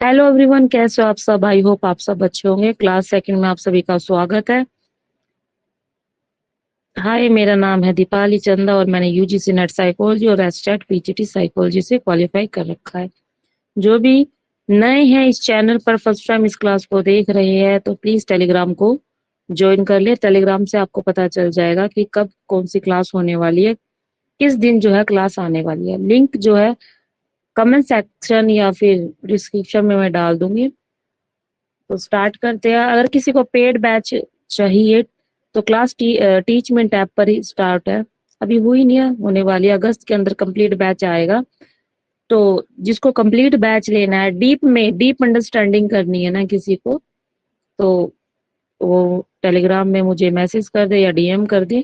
Hello everyone, कैसे हो आप सब? आई होप आप सब अच्छे होंगे। क्लास सेकंड में आप सभी का स्वागत है। हाय, मेरा नाम है दीपाली चंदा और मैंने यूजीसी नेट साइकोलॉजी और एसटेट पीजीटी साइकोलॉजी से क्वालिफाई कर रखा है। जो भी नए हैं इस चैनल पर, फर्स्ट टाइम इस क्लास को देख रहे हैं, तो प्लीज टेलीग्राम को ज्वाइन कर ले। टेलीग्राम से आपको पता चल जाएगा कि कब कौन सी क्लास होने वाली है, किस दिन जो है क्लास आने वाली है। लिंक जो है कमेंट सेक्शन या फिर डिस्क्रिप्शन में मैं डाल दूंगी। तो स्टार्ट करते हैं। अगर किसी को पेड बैच चाहिए तो क्लास टीचमेंट ऐप पर ही स्टार्ट है। अभी हुई नहीं है, होने वाली है। अगस्त के अंदर कंप्लीट बैच आएगा। तो जिसको कंप्लीट बैच लेना है, डीप अंडरस्टैंडिंग करनी है ना किसी को, तो वो टेलीग्राम में मुझे मैसेज कर दे या डीएम कर दे।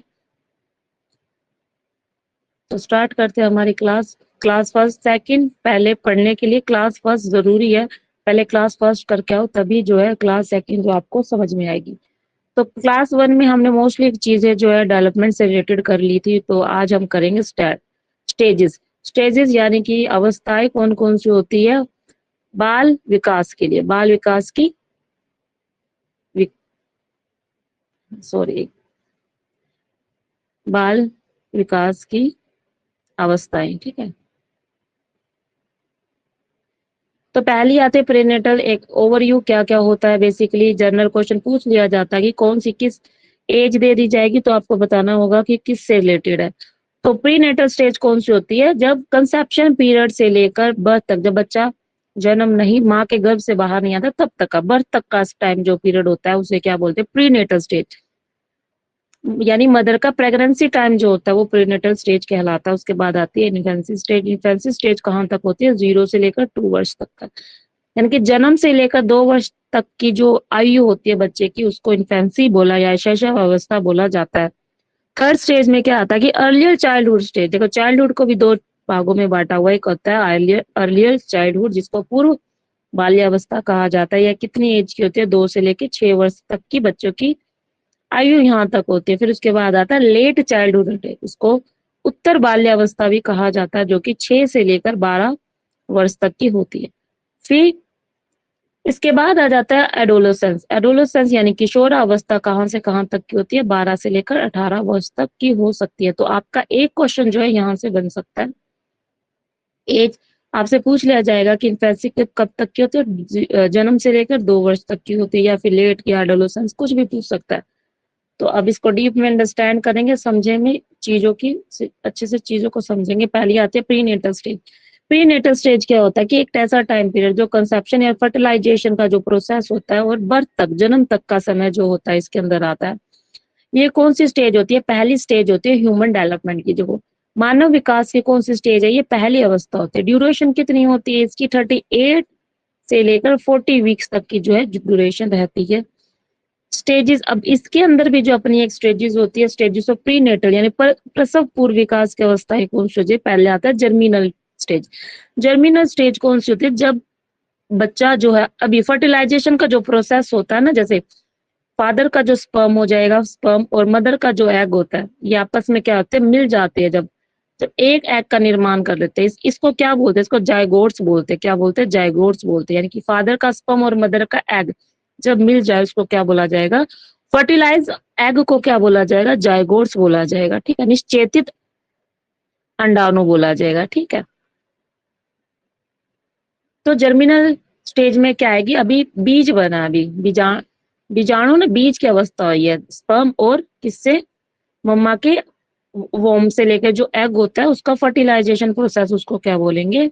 तो स्टार्ट करते हैं हमारी क्लास। क्लास फर्स्ट सेकंड पहले पढ़ने के लिए क्लास फर्स्ट जरूरी है। पहले क्लास फर्स्ट करके आओ, तभी जो है क्लास सेकंड जो आपको समझ में आएगी। तो क्लास वन में हमने मोस्टली चीजें जो है डेवलपमेंट से रिलेटेड कर ली थी। तो आज हम करेंगे स्टेजेस। स्टेजेस यानी कि अवस्थाएं कौन कौन सी होती है बाल विकास के लिए। बाल विकास की सॉरी बाल विकास की अवस्थाएं, ठीक है। तो पहली आते हैं प्रीनेटल। एक ओवरव्यू क्या क्या होता है। बेसिकली जनरल क्वेश्चन पूछ लिया जाता है कि कौन सी किस एज दे दी जाएगी, तो आपको बताना होगा कि किस से रिलेटेड है। तो प्रीनेटल स्टेज कौन सी होती है? जब कंसेप्शन पीरियड से लेकर बर्थ तक, जब बच्चा जन्म नहीं, माँ के गर्भ से बाहर नहीं आता, तब तक का, बर्थ तक का टाइम जो पीरियड होता है उसे क्या बोलते हैं? Prenatal stage. यानी मदर का प्रेगनेंसी टाइम जो होता है वो प्रीनेटल स्टेज कहलाता है। उसके बाद आती है इन्फेंसी स्टेज। इन्फेंसी स्टेज कहाँ तक होती है? 0 से लेकर 2 वर्ष तक का। यानी कि जन्म से लेकर 2 वर्ष तक की जो आयु होती है बच्चे की, उसको इन्फेंसी बोला या शैशव अवस्था बोला जाता है। थर्ड स्टेज में क्या आता है कि अर्लियर चाइल्डहुड स्टेज। देखो, चाइल्डहुड को भी 2 भागों में बांटा हुआ। एक होता है अर्लियर चाइल्डहुड, जिसको पूर्व बाल्यावस्था कहा जाता है। यह कितनी एज की होती है? 2 से लेकर 6 वर्ष तक की बच्चों की आयु यहाँ तक होती है। फिर उसके बाद आता है लेट चाइल्डहुड, उसको उत्तर बाल्यावस्था भी कहा जाता है, जो कि 6 से लेकर 12 वर्ष तक की होती है। फिर इसके बाद आ जाता है एडोलेसेंस। एडोलेसेंस यानी किशोर अवस्था कहाँ से कहाँ तक की होती है? 12 से लेकर 18 वर्ष तक की हो सकती है। तो आपका एक क्वेश्चन जो है यहाँ से बन सकता है। एज आपसे पूछ लिया जाएगा कि इन्फेंसी कब तक की होती है? जन्म से लेकर 2 वर्ष तक की होती है, या फिर लेट या एडोलेसेंस, कुछ भी पूछ सकता है। तो अब इसको डीप में अंडरस्टैंड करेंगे, समझेंगे चीजों की, अच्छे से चीजों को समझेंगे। पहली आती है prenatal stage. Prenatal stage क्या होता है कि एक ऐसा टाइम पीरियड जो कंसेप्शन या फर्टिलाइजेशन का जो प्रोसेस होता है और बर्थ तक, जन्म तक का समय जो होता है, इसके अंदर आता है। ये कौन सी स्टेज होती है? पहली स्टेज होती है ह्यूमन डेवलपमेंट की। जो मानव विकास की कौन सी स्टेज है? ये पहली अवस्था होती है। ड्यूरेशन कितनी होती है इसकी? 38 से लेकर 40 वीक्स तक की जो है ड्यूरेशन रहती है। स्टेजेस, अब इसके अंदर भी जो अपनी एक स्टेजेस होती है, स्टेजेस ऑफ प्रीनेटल यानी प्रसव पूर्व विकास की अवस्था है। कौन सी? पहले आता है जर्मिनल स्टेज। जर्मिनल स्टेज कौन सी होती है? जब बच्चा जो है, अभी फर्टिलाइजेशन का जो प्रोसेस होता है ना, जैसे फादर का जो स्पर्म हो जाएगा, स्पर्म और मदर का जो एग होता है, ये आपस में क्या होते हैं? मिल जाते हैं। जब जब एक एग का निर्माण कर लेते हैं, इसको क्या बोलते हैं? इसको जायगोट्स बोलते हैं। क्या बोलते हैं? जायगोट्स बोलते हैं। यानी कि फादर का स्पर्म और मदर का एग जब मिल जाए, उसको क्या बोला जाएगा? फर्टिलाइज एग को क्या बोला जाएगा? जायगोट्स बोला जाएगा, ठीक है। निश्चेतित अंडाणु बोला जाएगा, ठीक है। तो जर्मिनल स्टेज में क्या आएगी? अभी बीज बना, अभी बीजाणु ना, बीज की अवस्था हुई है। स्पर्म और किससे? मम्मा के वोम से लेकर जो एग होता है उसका फर्टिलाइजेशन प्रोसेस, उसको क्या बोलेंगे?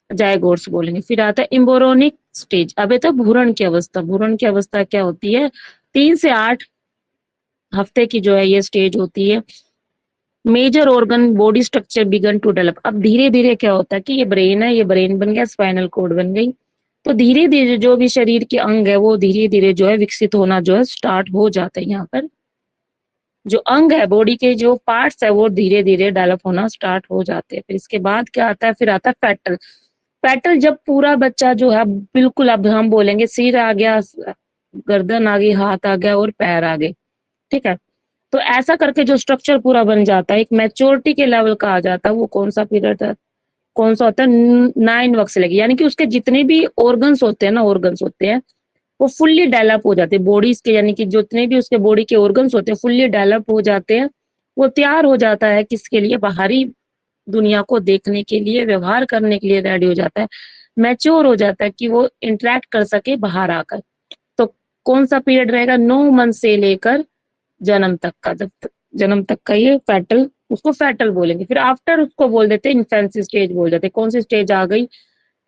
जायगोट्स बोलेंगे। फिर आता है एम्ब्रियोनिक स्टेज। अबे तो भ्रूण की अवस्था। भ्रूण की अवस्था क्या होती है? 3 से 8 हफ्ते की जो है ये स्टेज होती है। Major organ body structure begin to develop. अब धीरे धीरे क्या होता है कि ये ब्रेन है, ये ब्रेन बन गया, स्पाइनल कोड बन गई। तो धीरे धीरे जो भी शरीर के अंग है वो धीरे धीरे जो है विकसित होना जो है स्टार्ट हो जाता है। यहाँ पर जो अंग है, बॉडी के जो पार्ट्स है, वो धीरे धीरे डेवलप होना स्टार्ट हो जाते हैं। फिर इसके बाद क्या आता है? फिर आता है फेटल। फेटल जब पूरा बच्चा जो है बिल्कुल, अब हम बोलेंगे सिर आ गया, गर्दन आ गई, हाथ आ गया और पैर आ गए, ठीक है। तो ऐसा करके जो स्ट्रक्चर पूरा बन जाता है, एक मैच्योरिटी के लेवल का आ जाता है, वो कौन सा पीरियड है? कौन सा होता है, 9 वर्क से लेके, यानी कि उसके जितने भी ऑर्गन्स होते हैं ना, ऑर्गन्स होते हैं वो फुल्ली डेवलप हो जाते हैं बॉडीज के, यानी कि जितने भी उसके बॉडी के ऑर्गन्स होते हैं फुल्ली डेवलप हो जाते हैं। वो तैयार हो जाता है किसके लिए, बाहरी दुनिया को देखने के लिए, व्यवहार करने के लिए रेडी हो जाता है, मैच्योर हो जाता है कि वो इंटरेक्ट कर सके बाहर आकर। तो कौन सा पीरियड रहेगा, 9 मंथ से लेकर जन्म तक का, जब जन्म तक का ये फेटल, उसको फेटल बोलेंगे। फिर आफ्टर उसको बोल देते हैं इन्फेंसी स्टेज बोल देते हैं। कौन सी स्टेज आ गई,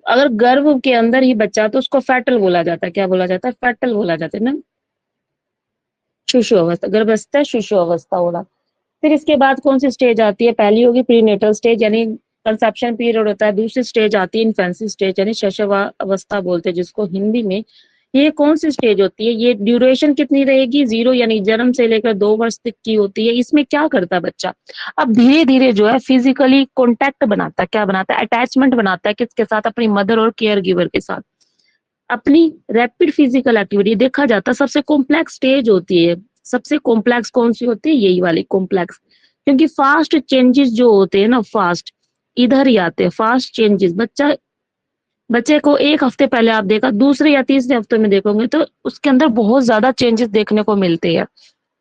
अगर गर्भ के अंदर ही बच्चा तो उसको फेटल बोला जाता है। क्या बोला जाता है, फेटल बोला जाता है ना, शिशु अवस्था, गर्भावस्था शिशु अवस्था बोला। फिर इसके बाद कौन सी स्टेज आती है, पहली होगी प्रीनेटल स्टेज यानी कंसेप्शन पीरियड होता है। दूसरी स्टेज आती है इन्फेंसी स्टेज यानी शैशव अवस्था बोलते हैं जिसको हिंदी में। ये कौन सी स्टेज होती है, ये ड्यूरेशन कितनी रहेगी, 0 यानी जन्म से लेकर 2 वर्ष तक की होती है। इसमें क्या करता है बच्चा, अब धीरे धीरे जो है फिजिकली कॉन्टैक्ट बनाता है, क्या बनाता है, अटैचमेंट बनाता है, किसके साथ, अपनी मदर और केयर गिवर के साथ। अपनी रैपिड फिजिकल एक्टिविटी देखा जाता है सबसे कॉम्प्लेक्स स्टेज होती है। सबसे कॉम्प्लेक्स कौन सी होती है, यही वाली कॉम्प्लेक्स, क्योंकि फास्ट चेंजेस जो होते हैं ना, फास्ट इधर ही आते हैं, फास्ट चेंजेस। बच्चे को 1 हफ्ते पहले आप देखा, दूसरे या तीसरे हफ्ते में देखोगे तो उसके अंदर बहुत ज्यादा चेंजेस देखने को मिलते हैं,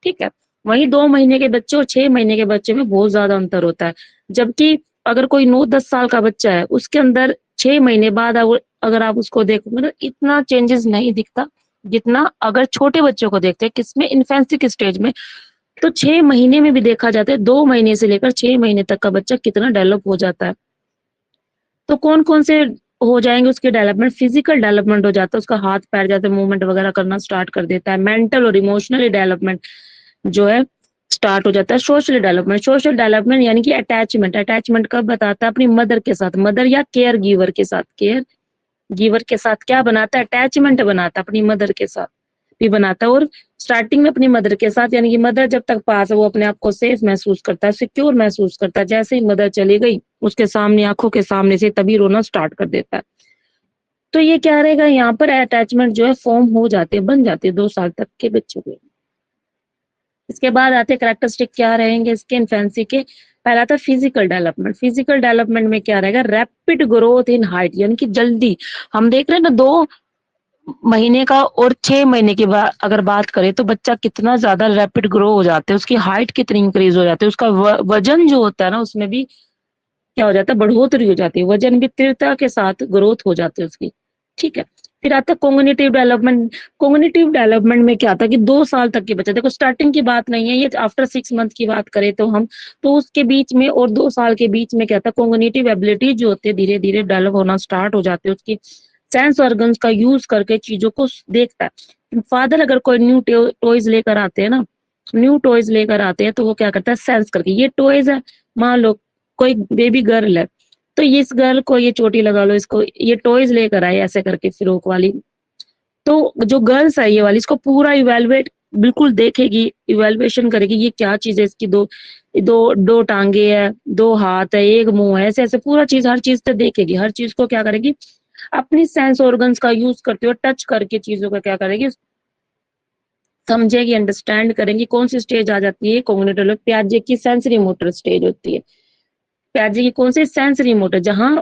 ठीक है। वहीं 2 महीने के बच्चे और 6 महीने के बच्चे में बहुत ज्यादा अंतर होता है। जबकि अगर कोई 9-10 साल का बच्चा है, उसके अंदर 6 महीने बाद अगर आप उसको देखोगे तो इतना चेंजेस नहीं दिखता जितना अगर छोटे बच्चों को देखते हैं, किसमें, इन्फेंसी के स्टेज में। तो 6 महीने में भी देखा जाता है, 2 महीने से लेकर 6 महीने तक का बच्चा कितना डेवलप हो जाता है। तो कौन कौन से हो जाएंगे उसके डेवलपमेंट, फिजिकल डेवलपमेंट हो जाता है, उसका हाथ पैर जैसे मूवमेंट वगैरह करना स्टार्ट कर देता है। मेंटल और इमोशनली डेवलपमेंट जो है स्टार्ट हो जाता है। सोशल डेवलपमेंट, सोशल डेवलपमेंट यानी कि अटैचमेंट, अटैचमेंट कब बताता है, अपनी मदर के साथ, मदर या केयर गिवर के साथ, केयर गिवर के साथ क्या बनाता है, अटैचमेंट बनाता है, अपनी मदर के साथ भी बनाता है। और स्टार्टिंग में अपनी मदर के साथ, यानी कि मदर जब तक पास है वो अपने आप को सेफ महसूस करता है, सिक्योर महसूस करता है। जैसे ही मदर चली गई उसके सामने, आंखों के सामने से तभी रोना स्टार्ट कर देता है। तो ये क्या रहेगा, यहाँ पर अटैचमेंट जो है फॉर्म हो जाती है, बन जाती है 2 साल तक के बच्चों के। इसके बाद आते कैरेक्टरिस्टिक क्या रहेंगे इसके इन्फेंसी के। पहला था फिजिकल डेवलपमेंट। फिजिकल डेवलपमेंट में क्या रहेगा, रैपिड ग्रोथ इन हाइट, यानी कि जल्दी, हम देख रहे हैं ना 2 महीने का और 6 महीने की अगर बात करें तो बच्चा कितना ज्यादा रैपिड ग्रो हो जाता है, उसकी हाइट कितनी इंक्रीज हो जाती है, उसका वजन जो होता है ना उसमें भी क्या हो जाता है, बढ़ोतरी हो जाती है, वजन भी तीव्रता के साथ ग्रोथ हो जाती है उसकी, ठीक है। फिर आता है कोग्निटिव डेवलपमेंट। कोग्निटिव डेवलपमेंट में क्या आता है कि 2 साल तक के बच्चे, देखो स्टार्टिंग की बात नहीं है ये, आफ्टर 6 मंथ की बात करें तो हम, तो उसके बीच में और 2 साल के बीच में क्या था, कोग्निटिव एबिलिटी जो होती है धीरे धीरे डेवलप होना स्टार्ट हो जाती है। उसकी सेंस ऑर्गन्स का यूज करके चीजों को देखता है। फादर अगर कोई न्यू टॉयज लेकर आते हैं ना, न्यू टॉयज लेकर आते हैं तो वो क्या करता है, सेंस करके, ये टॉयज है, मान लो कोई बेबी गर्ल है तो इस गर्ल को ये चोटी लगा लो, इसको ये टॉयज लेकर आए ऐसे करके फ्रॉक वाली, तो जो गर्ल्स है ये वाली इसको पूरा इवेलुएट, बिल्कुल देखेगी, इवेल्युएशन करेगी ये क्या चीज है, इसकी दो दो दो टांगे है, 2 हाथ है, एक मुंह है, ऐसे ऐसे पूरा चीज, हर चीज से देखेगी, हर चीज को क्या करेगी, अपनी सेंस ऑर्गन्स का यूज करते हुए टच करके चीजों का क्या करेगी, समझेगी, अंडरस्टैंड करेंगी। कौन सी स्टेज आ जाती है, कॉग्निटिव, प्याजे की सेंसरी मोटर स्टेज होती है। प्याजे की कौन सी, सेंसरी मोटर, जहां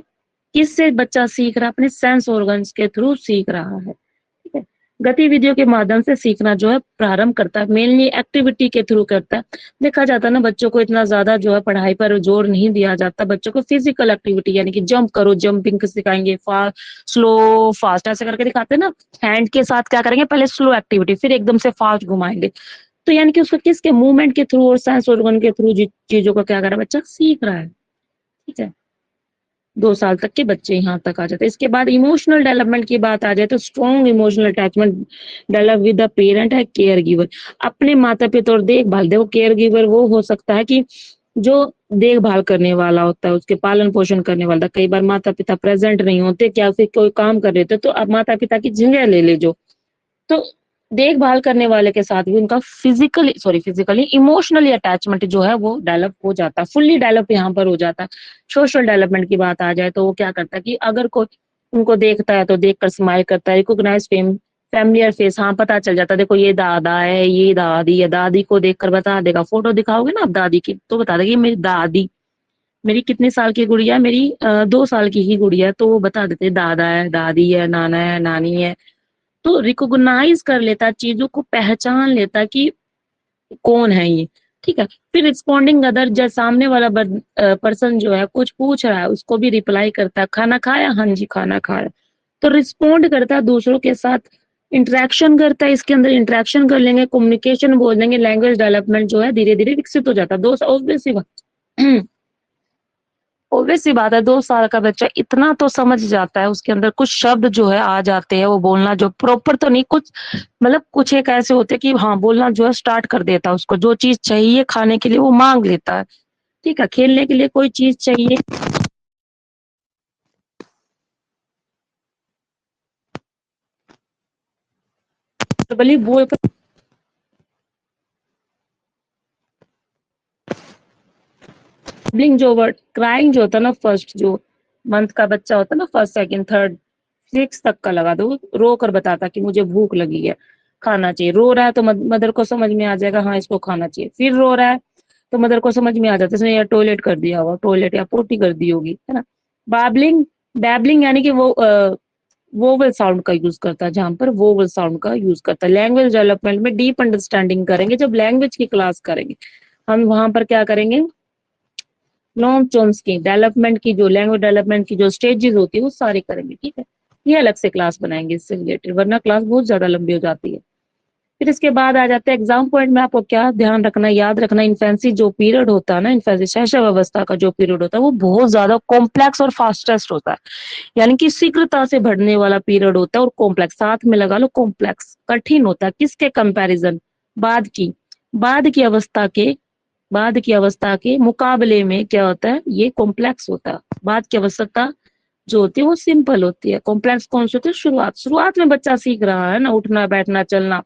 किससे बच्चा सीख रहा है, अपने सेंस ऑर्गन्स के थ्रू सीख रहा है, ठीक है। गतिविधियों के माध्यम से सीखना जो है प्रारंभ करता है, मेनली एक्टिविटी के थ्रू करता है। देखा जाता है ना बच्चों को इतना ज्यादा जो है पढ़ाई पर जोर नहीं दिया जाता, बच्चों को फिजिकल एक्टिविटी यानी कि जंप करो, जंपिंग सिखाएंगे, फास्ट स्लो फास्ट ऐसे करके दिखाते हैं ना, हैंड के साथ क्या करेंगे, पहले स्लो एक्टिविटी फिर एकदम से फास्ट घुमाएंगे। तो यानी कि उसको किसके, मूवमेंट के थ्रू और सेंस ऑर्गन के थ्रू चीजों का क्या कर रहा है, बच्चा सीख रहा है, ठीक है। 2 साल तक के बच्चे यहाँ तक आ जाते हैं। इसके बाद इमोशनल डेवलपमेंट की बात आ जाए तो strong emotional attachment develop with the parent है केयर गिवर, अपने माता पिता और देखभाल, देखो केयर गिवर वो हो सकता है कि जो देखभाल करने वाला होता है, उसके पालन पोषण करने वाला। कई बार माता पिता प्रेजेंट नहीं होते, क्या फिर कोई काम कर रहे थे तो अब माता पिता की जगह ले ले जो, तो देखभाल करने वाले के साथ भी उनका फिजिकली इमोशनली अटैचमेंट जो है वो डेवलप हो जाता है, फुल्ली डेवलप यहाँ पर हो जाता है। सोशल डेवलपमेंट की बात आ जाए तो वो क्या करता है कि अगर कोई उनको देखता है तो देखकर स्माइल करता है, रिकॉग्नाइज फैमिलियर फेस, हाँ पता चल जाता है, देखो ये दादा है, ये दादी है, दादी को देखकर बता देगा, फोटो दिखाओगे ना आप दादी की तो बता देगी मेरी दादी, मेरी कितने साल की गुड़िया है, मेरी 2 साल की ही गुड़िया है, तो वो बता देते दादा है, दादी है, नाना है, नानी है। तो रिकॉग्नाइज कर लेता, चीजों को पहचान लेता कि कौन है ये। ठीक है, फिर रिस्पॉन्डिंग अदर, जब सामने वाला पर्सन जो है कुछ पूछ रहा है उसको भी रिप्लाई करता है, खाना खाया, हाँ जी खाना खाया। तो रिस्पॉन्ड करता है, दूसरों के साथ इंटरेक्शन करता है, इसके अंदर इंटरेक्शन कर लेंगे, कम्युनिकेशन बोल देंगे, लैंग्वेज डेवलपमेंट जो है धीरे धीरे विकसित हो जाता है। दो ऑब्वियस सी बात ऑब्वियस सी बात है, 2 साल का बच्चा इतना तो समझ जाता है, उसके अंदर कुछ शब्द जो है आ जाते हैं, वो बोलना जो प्रॉपर तो नहीं, कुछ मतलब कुछ एक ऐसे होते हैं कि हाँ बोलना जो है स्टार्ट कर देता है, उसको जो चीज चाहिए खाने के लिए वो मांग लेता है। ठीक है, खेलने के लिए कोई चीज चाहिए तो भले बोल कर, जो वर्ड क्राइंग जो होता है ना, फर्स्ट जो मंथ का बच्चा होता है ना, फर्स्ट सेकंड थर्ड सिक्स तक का लगा दो, रो कर बताता कि मुझे भूख लगी है, खाना चाहिए। रो रहा है तो मदर को समझ में आ जाएगा हाँ इसको खाना चाहिए। फिर रो रहा है तो मदर को समझ में आ जाता है इसने या टॉयलेट कर दिया होगा, टॉयलेट या पोटी कर दी होगी, है ना। बाबलिंग, बैबलिंग यानी कि वो वोवल साउंड का यूज करता है, जहां पर वोवल साउंड का यूज करता है। लैंग्वेज डेवलपमेंट में डीप अंडरस्टैंडिंग करेंगे, जब लैंग्वेज की क्लास करेंगे हम वहां पर क्या करेंगे, नॉर्म चॉम्स्की डेवलपमेंट की जो लैंग्वेज डेवलपमेंट की जो स्टेजेस होती है वो सारी करेंगे। ठीक है, ये अलग से क्लास बनाएंगे इससे रिलेटेड, वरना क्लास बहुत ज्यादा लंबी हो जाती है। फिर इसके बाद आ जाते हैं एग्जाम पॉइंट में, आपको क्या ध्यान रखना, याद रखना, इन्फेंसी जो पीरियड होता है ना, इन्फेंसी शैशव अवस्था का जो पीरियड होता है वो बहुत ज्यादा कॉम्प्लेक्स और फास्टेस्ट होता है। यानी कि शीघ्रता से बढ़ने वाला पीरियड होता है, और कॉम्प्लेक्स साथ में लगा लो, कॉम्प्लेक्स कठिन होता है। किसके कंपैरिजन, बाद की बाद की अवस्था के बाद की अवस्था के मुकाबले में क्या होता है, ये कॉम्प्लेक्स होता है। बाद की अवस्था जो होती है वो सिंपल होती है। कॉम्प्लेक्स कौन सी होती है, शुरुआत शुरुआत में बच्चा सीख रहा है ना, उठना बैठना चलना।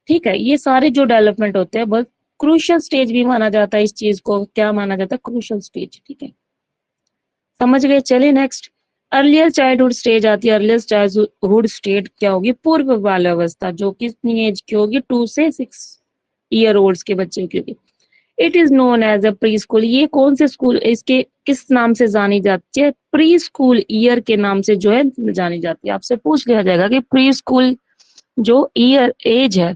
ठीक है, ये सारे जो डेवलपमेंट होते हैं बहुत क्रूशियल स्टेज भी माना जाता है, इस चीज को क्या माना जाता है, क्रूशियल स्टेज। ठीक है, समझ गए। चलिए नेक्स्ट, अर्लियर चाइल्डहुड स्टेज आती है। अर्लियर चाइल्डहुड स्टेज क्या होगी, पूर्व बाल अवस्था, जो कितनी एज की होगी, 2 से 6 ईयर ओल्ड के बच्चे की होगी। It is known as a preschool, ये कौन से स्कूल, इसके किस नाम से जानी जाती है, प्री स्कूल ईयर के नाम से जो है जानी जाती है। आपसे पूछ लिया जाएगा कि प्री स्कूल जो ईयर एज है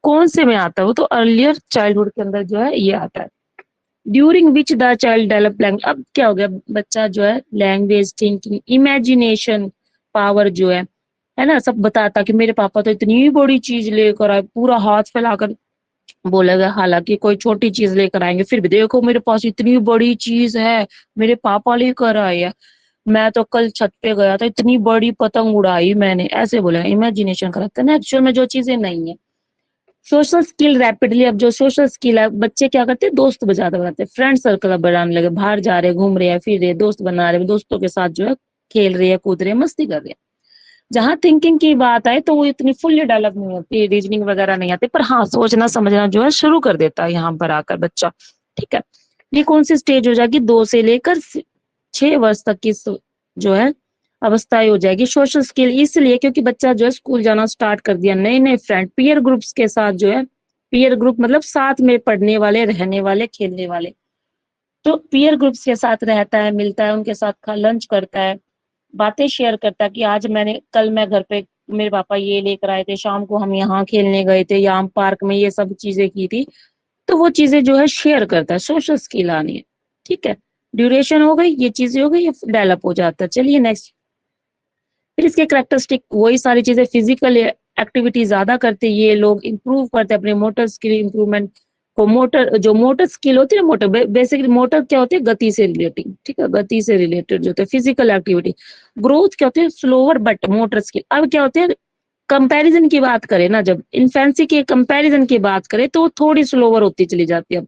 कौन से में आता है, वो तो अर्लियर चाइल्डहुड के अंदर जो है ये आता है। During which the child develop language, अब क्या हो गया, बच्चा जो है लैंग्वेज, थिंकिंग, इमेजिनेशन पावर जो है ना, सब बताता कि मेरे पापा तो इतनी बड़ी चीज लेकर आए, पूरा हाथ फैलाकर बोलेगा, हालांकि कोई छोटी चीज लेकर आएंगे फिर भी देखो मेरे पास इतनी बड़ी चीज है, मेरे पापा लेकर आए हैं, मैं तो कल छत पे गया था इतनी बड़ी पतंग उड़ाई मैंने, ऐसे बोलेगा। इमेजिनेशन कराता है ना, एक्चुअल में जो चीजें नहीं है। सोशल स्किल रैपिडली, अब जो सोशल स्किल है, बच्चे क्या करते हैं, दोस्त ज्यादा बनाते हैं, फ्रेंड सर्कल बनाने लगे, बाहर जा रहे, घूम रहे हैं, फिर रहे, दोस्त बना रहे, दोस्तों के साथ जो है खेल रहे हैं, कूद रहे हैं, मस्ती कर रहे हैं। जहां थिंकिंग की बात आए तो वो इतनी फुल्ली डेवलप नहीं होती, रीजनिंग वगैरह नहीं आती, पर हाँ सोचना समझना जो है शुरू कर देता है यहाँ पर आकर बच्चा। ठीक है, ये कौन सी स्टेज हो जाएगी, 2 से लेकर 6 वर्ष तक की जो है अवस्थाएं हो जाएगी। सोशल स्किल इसलिए क्योंकि बच्चा जो है स्कूल जाना स्टार्ट कर दिया, नए नए फ्रेंड, पीयर ग्रुप्स के साथ जो है, पीयर ग्रुप मतलब साथ में पढ़ने वाले, रहने वाले, खेलने वाले, तो पीयर ग्रुप्स के साथ रहता है, मिलता है, उनके साथ लंच करता है, बातें शेयर करता है कि आज कल मैं घर पे मेरे पापा ये लेकर आए थे, शाम को हम यहाँ खेलने गए थे, यहाँ पार्क में ये सब चीजें की थी। तो वो चीजें जो है शेयर करता है, सोशल स्किल आनी है। ठीक है, ड्यूरेशन हो गई, ये चीजें हो गई, ये डेवलप हो जाता है। चलिए नेक्स्ट, फिर इसके करेक्टरिस्टिक वही सारी चीजें, फिजिकल एक्टिविटी ज्यादा करते हैं ये लोग, इंप्रूव करते हैं अपने मोटर स्किल इंप्रूवमेंट को। मोटर जो मोटर स्किल होती है, मोटर बेसिकली मोटर क्या होती है, गति से रिलेटिंग। ठीक है, गति से रिलेटेड जो होता है फिजिकल एक्टिविटी। ग्रोथ क्या होती है, स्लोअर बट मोटर स्किल। अब क्या होते हैं, कंपैरिजन की बात करें ना, जब इन्फेंसी के कंपैरिजन की बात करें तो थोड़ी स्लोअर होती चली जाती है, अब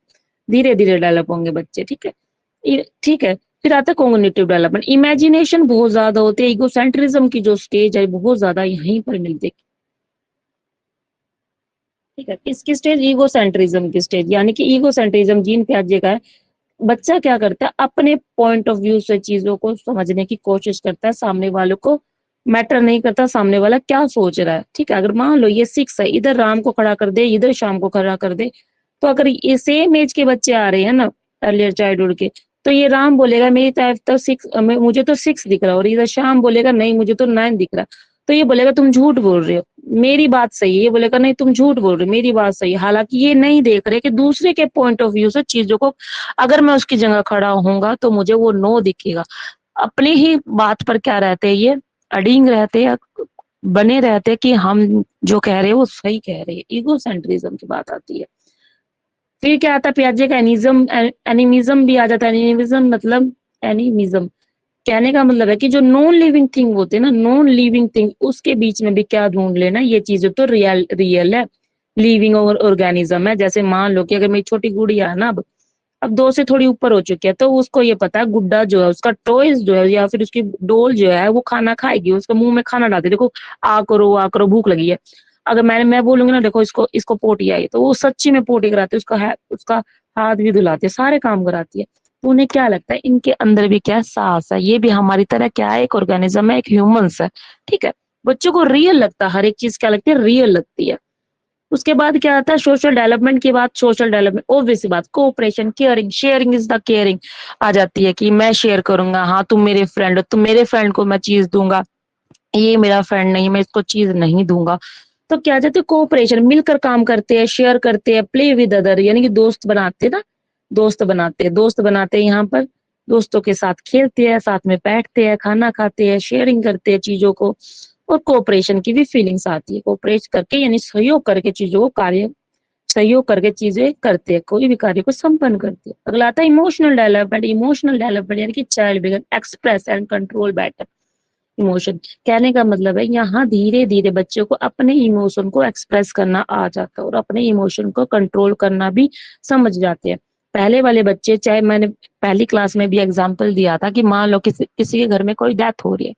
धीरे धीरे डेवलप होंगे बच्चे। ठीक है, ठीक है। फिर आता है कॉग्निटिव डेवलपमेंट, इमेजिनेशन बहुत ज्यादा होती है, इगोसेंट्रिज्म की जो स्टेज है बहुत ज्यादा यहीं पर मिलती है। ठीक है, किसकी स्टेज, ईगोसेंट्रिज्म की स्टेज, यानी कि ईगोसेंट्रिज्म जीन पियाजे का है। बच्चा क्या करता है, अपने पॉइंट ऑफ व्यू से चीजों को समझने की कोशिश करता है, सामने वालों को मैटर नहीं करता सामने वाला क्या सोच रहा है। ठीक है, अगर मान लो ये 6 है, इधर राम को खड़ा कर दे, इधर शाम को खड़ा कर दे, तो अगर ये सेम एज के बच्चे आ रहे हैं ना, अर्लियर चाइल्डहुड के। तो ये राम बोलेगा मेरी तरफ तो 6 मुझे तो 6 दिख रहा है, और इधर श्याम बोलेगा नहीं मुझे तो 9 दिख रहा है। तो ये बोलेगा तुम झूठ बोल रहे हो, मेरी बात सही है। ये बोलेगा नहीं तुम झूठ बोल रहे हो, मेरी बात सही है। हालांकि ये नहीं देख रहे कि दूसरे के पॉइंट ऑफ व्यू से चीजों को, अगर मैं उसकी जगह खड़ा होऊंगा तो मुझे वो नो दिखेगा। अपनी ही बात पर क्या रहते हैं ये, अडिंग रहते हैं, बने रहते हैं कि हम जो कह रहे हैं वो सही कह रहे हैं। ईगो सेंट्रिज्म की बात आती है। फिर क्या आता है पियाजे का एनिज्म, एनिमिज्म भी आ जाता है। एनिमिज्म मतलब, एनिमिज्म कहने का मतलब है कि जो नॉन लिविंग थिंग होते हैं ना, नॉन लिविंग थिंग, उसके बीच में भी क्या ढूंढ लेना, ये चीजें तो रियल रियल है, लिविंग और ऑर्गेनिज्म है। जैसे मान लो कि अगर मेरी छोटी गुड़िया है ना, अब 2 से थोड़ी ऊपर हो चुकी है, तो उसको ये पता है गुड्डा जो है उसका टॉयज जो है या फिर उसकी डोल जो है वो खाना खाएगी, उसके मुंह में खाना डालती है। देखो आ करो भूख लगी है। अगर मैं बोलूंगी ना देखो इसको इसको पोटी आई, तो वो सच्ची में पोटी कराती है, उसका हाथ भी धुलाती है, सारे काम कराती है। तो उन्हें क्या लगता है इनके अंदर भी क्या सांस है, ये भी हमारी तरह क्या है, एक ऑर्गेनिज्म है, एक ह्यूमंस है। ठीक है, बच्चों को रियल लगता है, हर एक चीज क्या लगती है, रियल लगती है। उसके बाद क्या आता है सोशल डेवलपमेंट की बात। सोशल डेवलपमेंट ऑब्वियस बात, cooperation, caring, sharing is the caring आ जाती है कि मैं शेयर करूंगा, हाँ तुम मेरे फ्रेंड हो, तुम मेरे फ्रेंड को मैं चीज दूंगा, ये मेरा फ्रेंड नहीं, मैं इसको चीज नहीं दूंगा। तो क्या आ जाते हैं कोऑपरेशन, मिलकर काम करते हैं, शेयर करते हैं, प्ले विद अदर, यानी कि दोस्त बनाते हैं ना, दोस्त बनाते हैं यहाँ पर। दोस्तों के साथ खेलते हैं, साथ में बैठते हैं, खाना खाते हैं, शेयरिंग करते हैं चीजों को। और कोऑपरेशन की भी फीलिंग्स आती है, कोऑपरेट करके यानी सहयोग करके चीजों को कार्य, सहयोग करके चीजें करते हैं, कोई भी कार्य को संपन्न करते हैं। अगला आता है इमोशनल डेवलपमेंट। इमोशनल डेवलपमेंट यानी कि child begin express and control better emotion. कहने का मतलब है यहाँ धीरे धीरे बच्चों को अपने इमोशन को एक्सप्रेस करना आ जाता है, और अपने इमोशन को कंट्रोल करना भी समझ जाते हैं। पहले वाले बच्चे, चाहे मैंने पहली क्लास में भी एग्जाम्पल दिया था कि मान लो किसी किसी के घर में कोई डेथ हो रही है,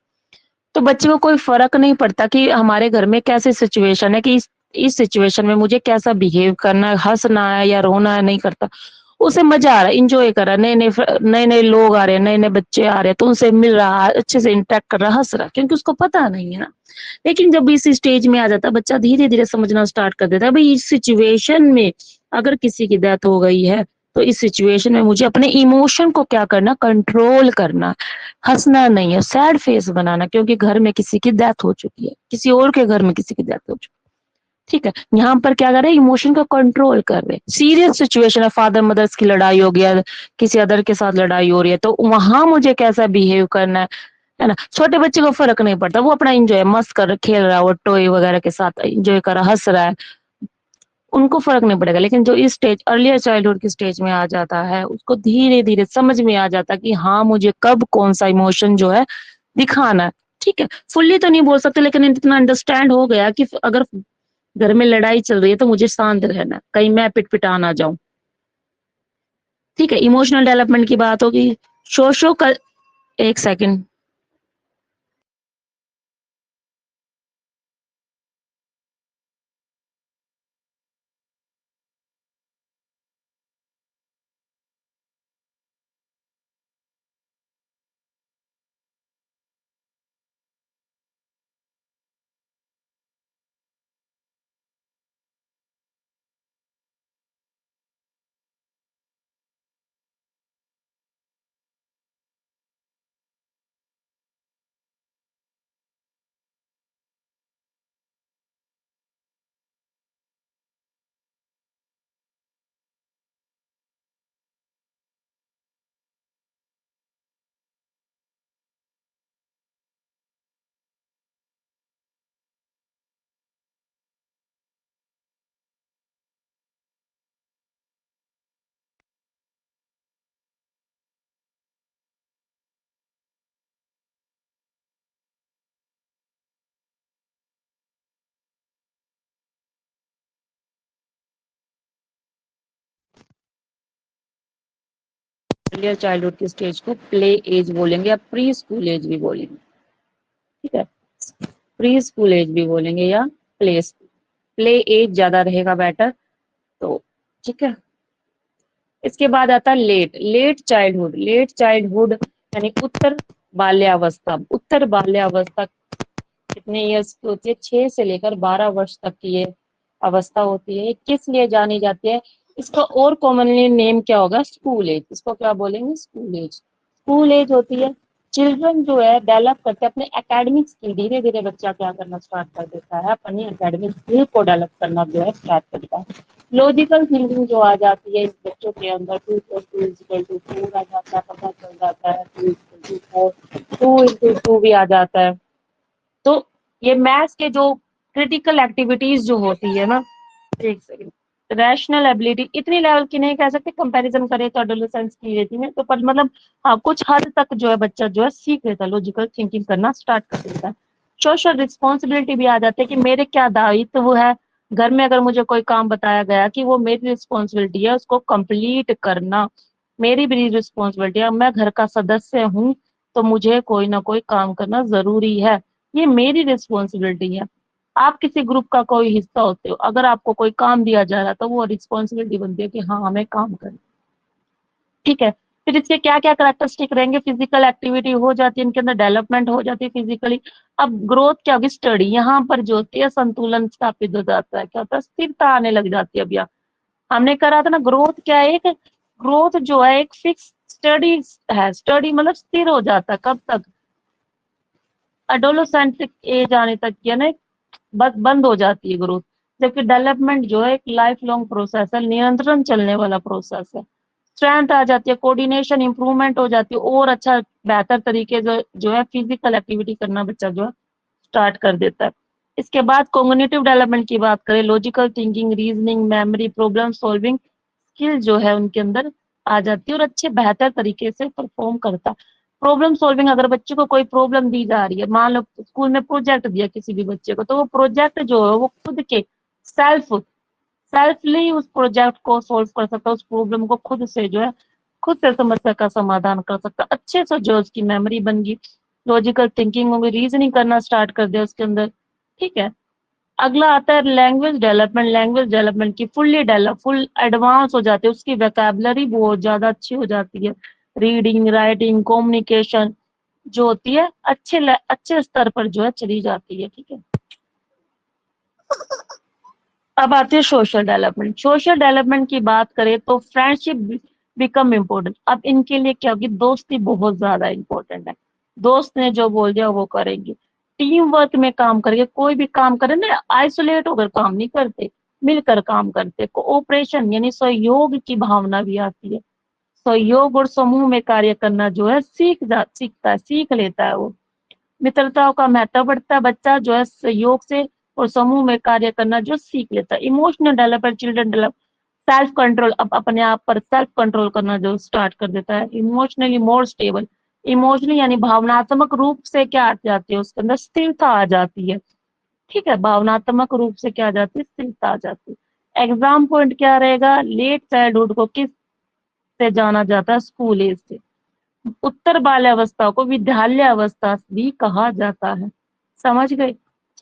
तो बच्चे को कोई फर्क नहीं पड़ता कि हमारे घर में कैसे सिचुएशन है, कि इस सिचुएशन में मुझे कैसा बिहेव करना है, हंसना है या रोना है, नहीं करता। उसे मजा आ रहा है, इंजॉय कर रहा है, नए नए लोग आ रहे हैं, नए नए बच्चे आ रहे हैं, तो उनसे मिल रहा है, अच्छे से इंटरेक्ट कर रहा है, हंस रहा है, क्योंकि उसको पता नहीं है ना। लेकिन जब इस स्टेज में आ जाता है बच्चा, धीरे धीरे समझना स्टार्ट कर देता है, भाई इस सिचुएशन में अगर किसी की डेथ हो गई है, तो इस सिचुएशन में मुझे अपने इमोशन को क्या करना, कंट्रोल करना। हंसना नहीं है, सैड फेस बनाना, क्योंकि घर में किसी की डेथ हो चुकी है, किसी और के घर में किसी की डेथ हो चुकी है। ठीक है, यहाँ पर क्या कर रहे हैं, इमोशन को कंट्रोल कर रहे हैं। सीरियस सिचुएशन है, फादर मदर्स की लड़ाई हो गया, किसी अदर के साथ लड़ाई हो रही है, तो वहां मुझे कैसा बिहेव करना है ना। छोटे बच्चे को फर्क नहीं पड़ता, वो अपना एंजॉय मस्त कर खेल रहा है, वो टॉय वगैरह के साथ एंजॉय कर रहा, हंस रहा है, उनको फर्क नहीं पड़ेगा। लेकिन जो इस स्टेज, अर्लियर चाइल्डहुड की स्टेज में आ जाता है, उसको धीरे धीरे समझ में आ जाता है कि हाँ मुझे कब कौन सा इमोशन जो है दिखाना है। ठीक है, फुल्ली तो नहीं बोल सकते, लेकिन इतना अंडरस्टैंड हो गया कि अगर घर में लड़ाई चल रही है तो मुझे शांत रहना, कहीं मैं पिटपिटा ना जाऊं। ठीक है, इमोशनल डेवलपमेंट की बात होगी। शोशो का, एक सेकंड। अर्लियर चाइल्डहुड की स्टेज को प्ले एज बोलेंगे, या प्री स्कूल एज भी बोलेंगे। ठीक है, प्री स्कूल एज भी बोलेंगे या प्ले, प्ले एज ज्यादा रहेगा बेटर। तो ठीक है, इसके बाद आता है late, late childhood. Late childhood यानी उत्तर बाल्यावस्था। उत्तर बाल्यावस्था कितने ईयर्स की होती है, 6 से लेकर 12 वर्ष तक की ये अवस्था होती है। किस लिए जानी जाती है, इसका और कॉमनली नेम क्या होगा? School age. इसको क्या बोलेंगे? School as. स्कूल एज होती है, चिल्ड्रन जो है डेवलप करते हैं अपने एकेडमिक स्किल। धीरे धीरे बच्चा क्या करना स्टार्ट कर देता है, अपनी एकेडमिक स्किल को डेवलप करना जो है स्टार्ट करता है। लॉजिकल थिंकिंग जो आ जाती है इस बच्चों के अंदर, 2+2=4 आ जाता है, पता चल जाता है, 2=4, 2 into 2 भी आ जाता है। तो ये मैथ्स के जो क्रिटिकल एक्टिविटीज जो होती है ना, एक सेकंड, रैशनल एबिलिटी इतनी लेवल की नहीं कह सकते, कंपैरिजन करें तो एडोलेसेंस की रहती है, तो पर मतलब हाँ कुछ हद तक जो है बच्चा जो है सीख लेता है, लॉजिकल थिंकिंग करना स्टार्ट कर देता है। सोशल रिस्पॉन्सिबिलिटी भी आ जाती है कि मेरे क्या दायित्व है घर में, अगर मुझे कोई काम बताया गया कि वो मेरी रिस्पॉन्सिबिलिटी है उसको कंप्लीट करना, मेरी भी रिस्पॉन्सिबिलिटी है, मैं घर का सदस्य हूँ तो मुझे कोई ना कोई काम करना जरूरी है, ये मेरी रिस्पॉन्सिबिलिटी है। आप किसी ग्रुप का कोई हिस्सा होते हो, अगर आपको कोई काम दिया जा रहा है तो वो रिस्पॉन्सिबिलिटी बनती है कि हाँ हमें काम करना, ठीक है। फिर इसके क्या क्या कैरेक्टरिस्टिक रहेंगे? फिजिकल एक्टिविटी हो जाती है इनके अंदर, डेवलपमेंट हो जाती है फिजिकली। अब ग्रोथ क्या होगी? स्टडी, यहाँ पर जो होती है संतुलन स्थापित हो जाता है, क्या होता है? स्थिरता आने लग जाती है। अब हमने करा था ना, ग्रोथ क्या है? एक ग्रोथ जो है एक फिक्स स्टडी है, स्टडी मतलब स्थिर हो जाता है कब तक? एडोलोसेंट्रिक एज आने तक की है ना, बस बंद हो जाती है ग्रोथ। जबकि डेवलपमेंट जो है एक लाइफ लॉन्ग प्रोसेस है, निरंतर चलने वाला प्रोसेस है। स्ट्रेंथ आ जाती है, कोऑर्डिनेशन इंप्रूवमेंट हो जाती है, और अच्छा बेहतर तरीके जो है फिजिकल एक्टिविटी करना बच्चा जो है स्टार्ट कर देता है। इसके बाद कॉग्निटिव डेवलपमेंट की बात करें, logical thinking, reasoning, memory, problem solving skill जो है उनके अंदर आ जाती है और अच्छे बेहतर तरीके से परफॉर्म करता है। प्रॉब्लम सॉल्विंग, अगर बच्चे को कोई प्रॉब्लम दी जा रही है, मान लो स्कूल में प्रोजेक्ट दिया किसी भी बच्चे को, तो वो प्रोजेक्ट जो है वो खुद के सेल्फ सेल्फली उस प्रोजेक्ट को सोल्व कर सकता है, उस प्रॉब्लम को खुद से जो है खुद से समस्या का समाधान कर सकता है, अच्छे से जो उसकी मेमोरी बन गई, लॉजिकल थिंकिंग होगी, रीजनिंग करना स्टार्ट कर दिया उसके अंदर, ठीक है। अगला आता है लैंग्वेज डेवलपमेंट। लैंग्वेज डेवलपमेंट की फुल्ली डेवलप, फुल एडवांस हो जाती है, उसकी वोकैबुलरी बहुत ज्यादा अच्छी हो जाती है, रीडिंग, राइटिंग, कम्युनिकेशन जो होती है अच्छे स्तर पर जो है चली जाती है, ठीक है। अब आती है सोशल डेवलपमेंट। सोशल डेवलपमेंट की बात करें तो फ्रेंडशिप बिकम इम्पोर्टेंट। अब इनके लिए क्या होगी? दोस्ती बहुत ज्यादा इंपॉर्टेंट है, दोस्त ने जो बोल दिया वो करेंगे, टीम वर्क में काम करके कोई भी काम करे ना, आइसोलेट होकर काम नहीं करते, मिलकर काम करते, कोऑपरेशन यानी सहयोग की भावना भी आती है, सहयोग और समूह में कार्य करना जो है सीखता है, सीख लेता है वो। मित्रताओं का महत्व बढ़ता है, बच्चा जो है सहयोग से और समूह में कार्य करना जो सीख लेता है। Emotional development, children develop self control, अब अपने आप पर सेल्फ कंट्रोल करना जो स्टार्ट कर देता है। इमोशनली मोर स्टेबल, इमोशनली यानी भावनात्मक रूप से क्या आ जाती है उसके अंदर? स्थिरता आ जाती है, ठीक है। भावनात्मक रूप से क्या आ जाती है? स्थिरता आ जाती है। एग्जाम पॉइंट क्या रहेगा? लेट चाइल्डहुड को किस से जाना जाता है? स्कूल एज से। उत्तर बाल्यावस्था को विद्यालय अवस्था भी कहा जाता है, समझ गए,